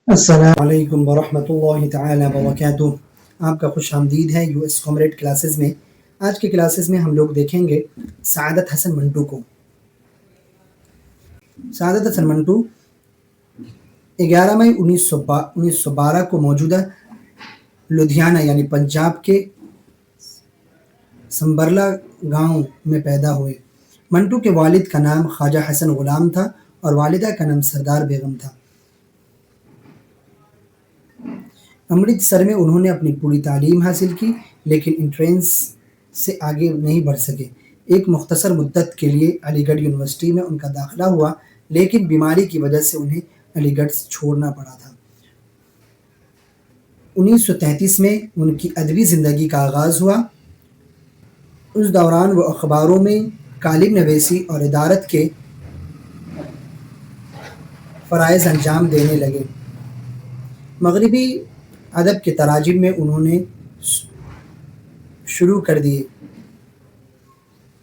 السلام علیکم ورحمۃ اللہ تعالی وبرکاتہ۔ آپ کا خوش آمدید ہے یو ایس کامریڈ کلاسز میں۔ آج کے کلاسز میں ہم لوگ دیکھیں گے سعادت حسن منٹو کو۔ سعادت حسن منٹو 11 مئی 1912 کو موجودہ لدھیانہ یعنی پنجاب کے سمبرلا گاؤں میں پیدا ہوئے۔ منٹو کے والد کا نام خواجہ حسن غلام تھا اور والدہ کا نام سردار بیگم تھا۔ امرتسر میں انہوں نے اپنی پوری تعلیم حاصل کی لیکن انٹرنس سے آگے نہیں بڑھ سکے۔ ایک مختصر مدت کے لیے علی گڑھ یونیورسٹی میں ان کا داخلہ ہوا لیکن بیماری کی وجہ سے انہیں علی گڑھ چھوڑنا پڑا تھا۔ 1933 میں ان کی ادبی زندگی کا آغاز ہوا۔ اس دوران وہ اخباروں میں کالم نویسی اور ادارت کے فرائض انجام دینے لگے۔ مغربی ادب کے تراجم میں انہوں نے شروع کر دیے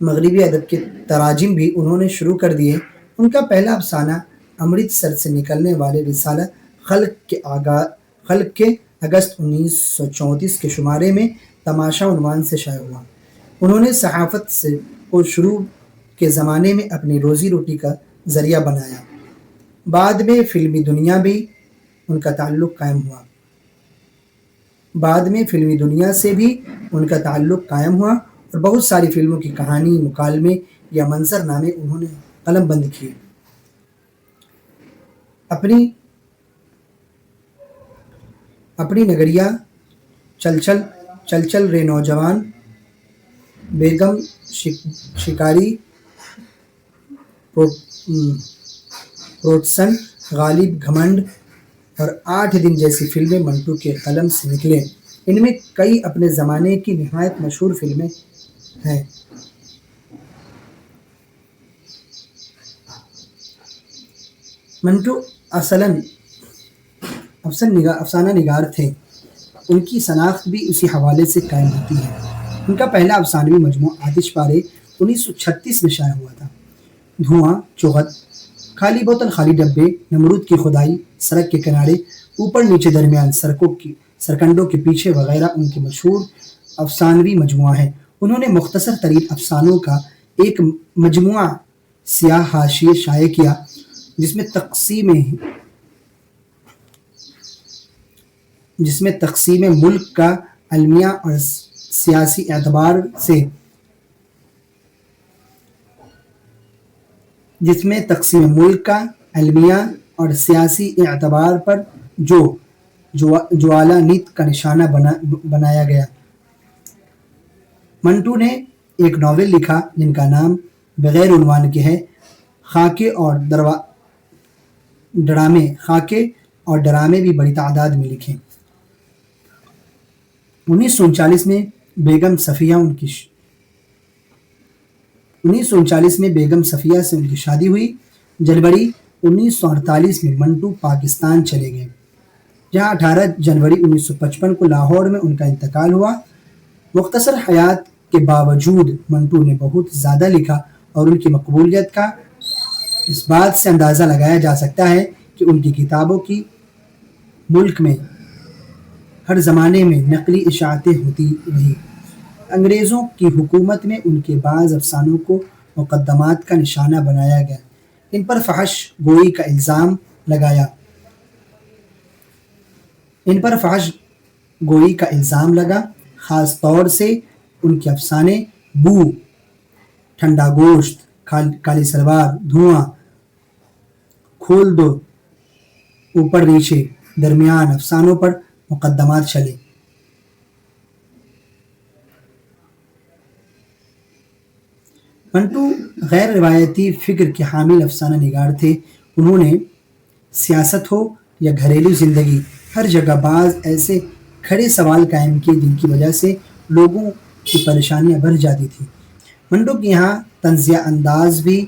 مغربی ادب کے تراجم بھی انہوں نے شروع کر دیے۔ ان کا پہلا افسانہ امرتسر سے نکلنے والے رسالہ خلق کے اگست 1934 کے شمارے میں تماشا عنوان سے شائع ہوا۔ انہوں نے صحافت کو شروع کے زمانے میں اپنی روزی روٹی کا ذریعہ بنایا۔ بعد میں فلمی دنیا سے بھی ان کا تعلق قائم ہوا اور بہت ساری فلموں کی کہانی، مکالمے یا منظر نامے انہوں نے قلم بند کیے۔ اپنی نگریہ چل چل رے نوجوان، بیگم شکاری، پروٹسن، غالب گھمنڈ اور 8 دن جیسی فلمیں منٹو کے قلم سے نکلیں۔ ان میں کئی اپنے زمانے کی نہایت مشہور فلمیں ہیں۔ منٹو افسانہ نگار تھے۔ ان کی شناخت بھی اسی حوالے سے قائم ہوتی ہے۔ ان کا پہلا افسانوی مجموعہ آتش پارے 1936 میں شائع ہوا تھا۔ دھواں، چغت، خالی بوتل خالی ڈبے، نمرود کی کھدائی، سڑک کے کنارے، اوپر نیچے درمیان، سرکنڈوں کے پیچھے وغیرہ ان کے مشہور افسانوی مجموعہ ہیں۔ انہوں نے مختصر ترین افسانوں کا ایک مجموعہ سیاہ حاشیے شائع کیا جس میں تقسیم ملک کا المیہ اور سیاسی اعتبار پر جوالا نیت کا نشانہ بنایا گیا۔ منٹو نے ایک ناول لکھا جن کا نام بغیر عنوان کے ہے، خاکے اور ڈرامے بھی بڑی تعداد میں لکھے۔ 1939 میں بیگم صفیہ سے ان کی شادی ہوئی۔ جنوری 1948 میں منٹو پاکستان چلے گئے جہاں 18 جنوری 1955 کو لاہور میں ان کا انتقال ہوا۔ مختصر حیات کے باوجود منٹو نے بہت زیادہ لکھا اور ان کی مقبولیت کا اس بات سے اندازہ لگایا جا سکتا ہے کہ ان کی کتابوں کی ملک میں ہر زمانے میں نقلی اشاعتیں ہوتی رہی۔ انگریزوں کی حکومت میں ان کے بعض افسانوں کو مقدمات کا نشانہ بنایا گیا، ان پر فحش گوئی کا الزام لگا، خاص طور سے ان کے افسانے بو، ٹھنڈا گوشت، کالی سلوار، دھواں، کھول دو، اوپر نیچے، درمیان افسانوں پر مقدمات چلے۔ منٹو غیر روایتی فکر کے حامل افسانہ نگار تھے۔ انہوں نے سیاست ہو یا گھریلو زندگی، ہر جگہ بعض ایسے کھڑے سوال قائم کیے جن کی وجہ سے لوگوں کی پریشانیاں بڑھ جاتی تھیں۔ منٹو کے یہاں طنزیہ انداز بھی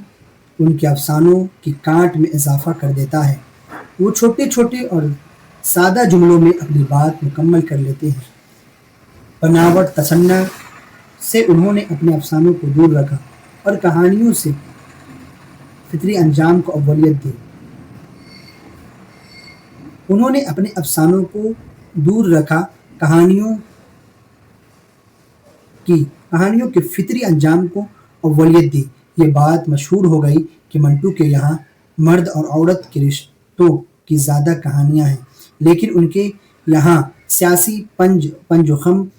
ان کے افسانوں کی کانٹ میں اضافہ کر دیتا ہے۔ وہ چھوٹے چھوٹے اور سادہ جملوں میں اپنی بات مکمل کر لیتے ہیں۔ بناوٹ تصنع سے انہوں نے اپنے افسانوں کو دور رکھا اور کہانیوں سے فطری انجام کو اولویت دی۔ उन्होंने अपने अफसानों को दूर रखा, कहानियों कहानियों के फितरी अंजाम को अव्वलियत दी। ये बात मशहूर हो गई कि मंटू के यहाँ मर्द और औरत के रिश्तों की ज़्यादा कहानियाँ हैं, लेकिन उनके यहाँ सियासी पंजोखम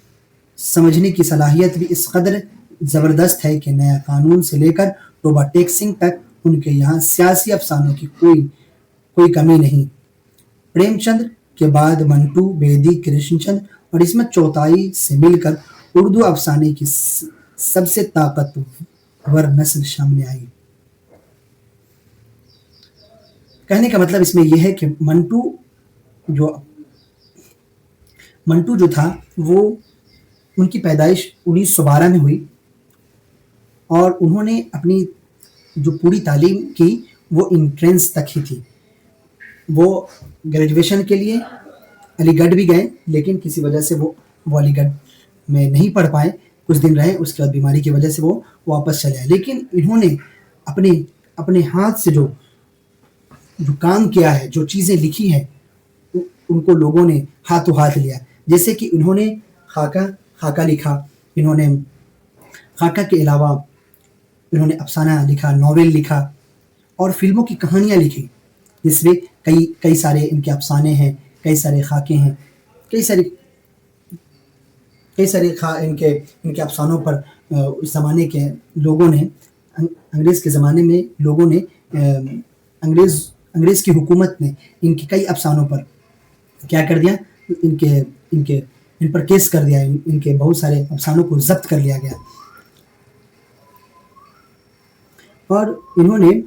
समझने की सलाहियत भी इस कदर ज़बरदस्त है कि नया कानून से लेकर टोबा टेक सिंह तक उनके यहाँ सियासी अफसानों की कोई कमी नहीं। प्रेमचंद के बाद मंटू, बेदी, कृष्णचंद और इसमें चौथाई से मिलकर उर्दू अफसाने की सबसे ताकतवर नस्ल सामने आई। कहने का मतलब इसमें यह है कि जो मंटू जो था वो उनकी पैदाइश 1912 में हुई और उन्होंने अपनी जो पूरी तालीम की वो इंट्रेंस तक ही थी। वो ग्रेजुएशन के लिए अलीगढ़ भी गए, लेकिन किसी वजह से वो अलीगढ़ में नहीं पढ़ पाए, कुछ दिन रहे, उसके बाद बीमारी की वजह से वो वापस चले आए। लेकिन इन्होंने अपने हाथ से जो काम किया है, जो चीज़ें लिखी हैं, उनको लोगों ने हाथों हाथ लिया। जैसे कि इन्होंने खाका लिखा, इन्होंने खाका के अलावा इन्होंने अफसाना लिखा, नॉवेल लिखा और फिल्मों की कहानियाँ लिखी, जिसमें कई सारे इनके अफसाने हैं, कई सारे खाके हैं, कई सारे इनके अफसानों पर उस ज़माने के लोगों ने, अंग्रेज़ के ज़माने में लोगों ने, अंग्रेज़ की हुकूमत ने इनके कई अफसानों पर क्या कर दिया, इन पर केस कर दिया, इनके बहुत सारे अफसानों को जब्त कर लिया गया। और इन्होंने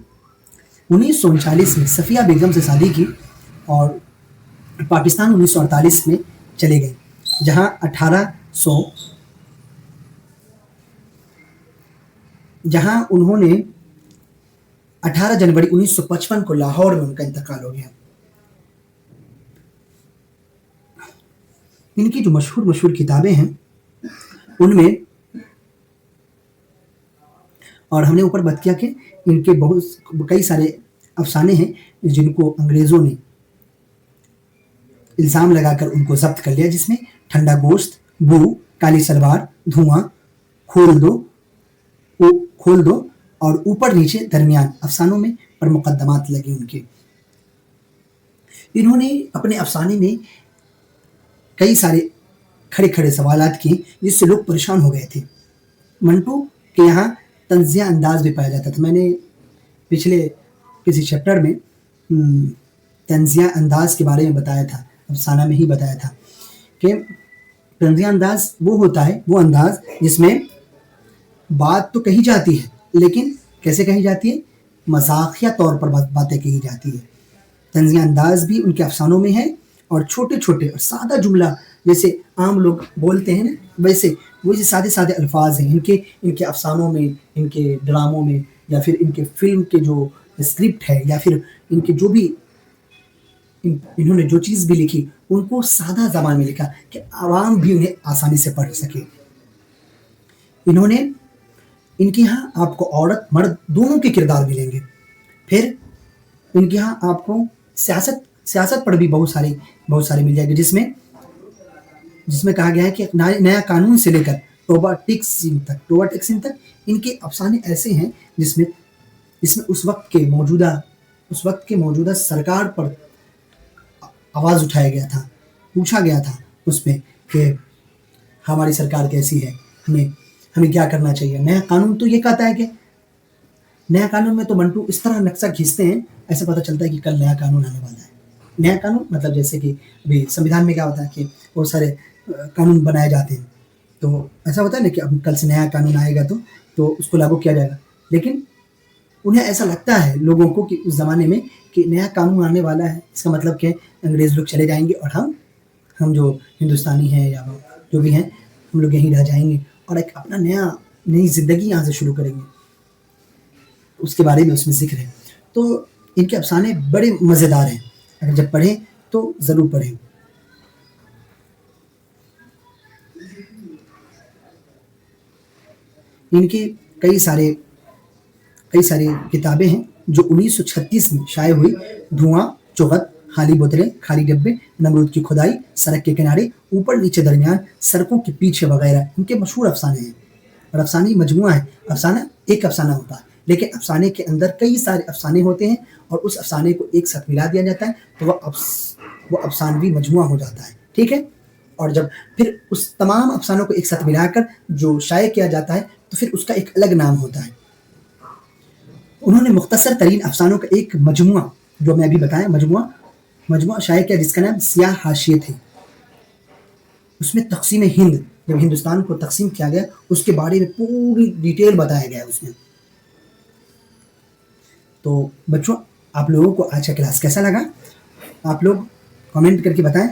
1939 में सफ़िया बेगम से शादी की और पाकिस्तान 1948 में चले गए, जहां उन्होंने 18 जनवरी 1955 को लाहौर में उनका इंतकाल हो गया। इनकी जो मशहूर किताबें हैं उनमें, और हमने ऊपर बात किया कि इनके कई सारे अफसाने हैं जिनको अंग्रेज़ों ने इल्ज़ाम लगाकर उनको जब्त कर लिया, जिसमें ठंडा गोश्त, बू, काली सलवार, धुआं, खोल दो और ऊपर नीचे दरमियान अफसानों में पर मुकदमात लगे उनके। इन्होंने अपने अफसाने में कई सारे खड़े सवालात किए जिससे लोग परेशान हो गए थे। मंटू के यहाँ तंज़िया अंदाज भी पाया जाता था। मैंने पिछले किसी चैप्टर में तंज़िया अंदाज के बारे में बताया था, अफसाना में ही बताया था कि तंज़िया अंदाज वो होता है, वो अंदाज जिसमें बात तो कही जाती है, लेकिन कैसे कही जाती है, मज़ाक़िया तौर पर बातें कही जाती है। तंज़िया अंदाज भी उनके अफसानों में है और छोटे और सादा जुमला जैसे आम लोग बोलते हैं ना, वैसे सादे अल्फाज हैं इनके अफसानों में, इनके ड्रामों में, या फिर इनके फिल्म के जो स्क्रिप्ट है, या फिर इनके जो भी इन्होंने जो चीज़ भी लिखी उनको सादा ज़बान में लिखा कि आवाम भी उन्हें आसानी से पढ़ सके। इनके यहाँ आपको औरत मर्द दोनों के किरदार मिलेंगे। फिर इनके यहाँ आपको सियासत पर भी बहुत सारे मिल जाएंगे, जिसमें कहा गया है कि नया कानून से लेकर टोबा टेक सिंह तक इनके अफसाने ऐसे हैं जिसमें उस वक्त के मौजूदा सरकार पर आवाज़ उठाया गया था, पूछा गया था उसमें कि हमारी सरकार कैसी है, हमें क्या करना चाहिए। नया कानून तो ये कहता है कि नया कानून में तो मंटू इस तरह नक्शा खींचते हैं, ऐसे पता चलता है कि कल नया कानून आने वाला है। नया कानून मतलब जैसे कि अभी संविधान में क्या होता है कि बहुत सारे कानून बनाए जाते हैं, तो ऐसा होता है ना कि अब कल से नया कानून आएगा तो उसको लागू किया जाएगा। लेकिन उन्हें ऐसा लगता है लोगों को कि उस ज़माने में कि नया कानून आने वाला है, इसका मतलब कि अंग्रेज़ लोग चले जाएंगे और हम जो हिंदुस्तानी हैं या जो भी हैं, हम लोग यहीं रह जाएंगे और एक अपना नई ज़िंदगी यहाँ से शुरू करेंगे। उसके बारे में उसमें जिक्र है। तो इनके अफसाने बड़े मज़ेदार हैं, अगर जब पढ़ें तो ज़रूर पढ़ें। इनके कई सारे किताबें हैं जो 1936 में शाये हुई। धुआं, चुगत, खाली बोतलें, खाली डिब्बे, नमरूद की खुदाई, सड़क के किनारे, ऊपर नीचे दरमियान, सड़कों के पीछे वगैरह इनके मशहूर अफसाने हैं। और अफसाने मजमुआ है। अफसाना एक अफसाना होता है, लेकिन अफसाने के अंदर कई सारे अफसाने होते हैं और उस अफसाने को एक साथ मिला दिया जाता है तो वो अफसानवी मजमुआ हो जाता है। ठीक है। और जब फिर उस तमाम अफसानों को एक साथ मिलाकर जो शाये किया जाता है तो फिर उसका एक अलग नाम होता है। उन्होंने मुख्तसर तरीन अफसानों का एक मजमुआ, जो मैं अभी बताया मजमुआ शाये किया जिसका नाम सियाह हाशिये थे। उसमें तकसीम हिंद, जब हिंदुस्तान को तकसीम किया गया उसके बारे में पूरी डिटेल बताया गया उसमें। तो बच्चों, आप लोगों को आज का क्लास कैसा लगा? आप लोग कमेंट करके बताएं।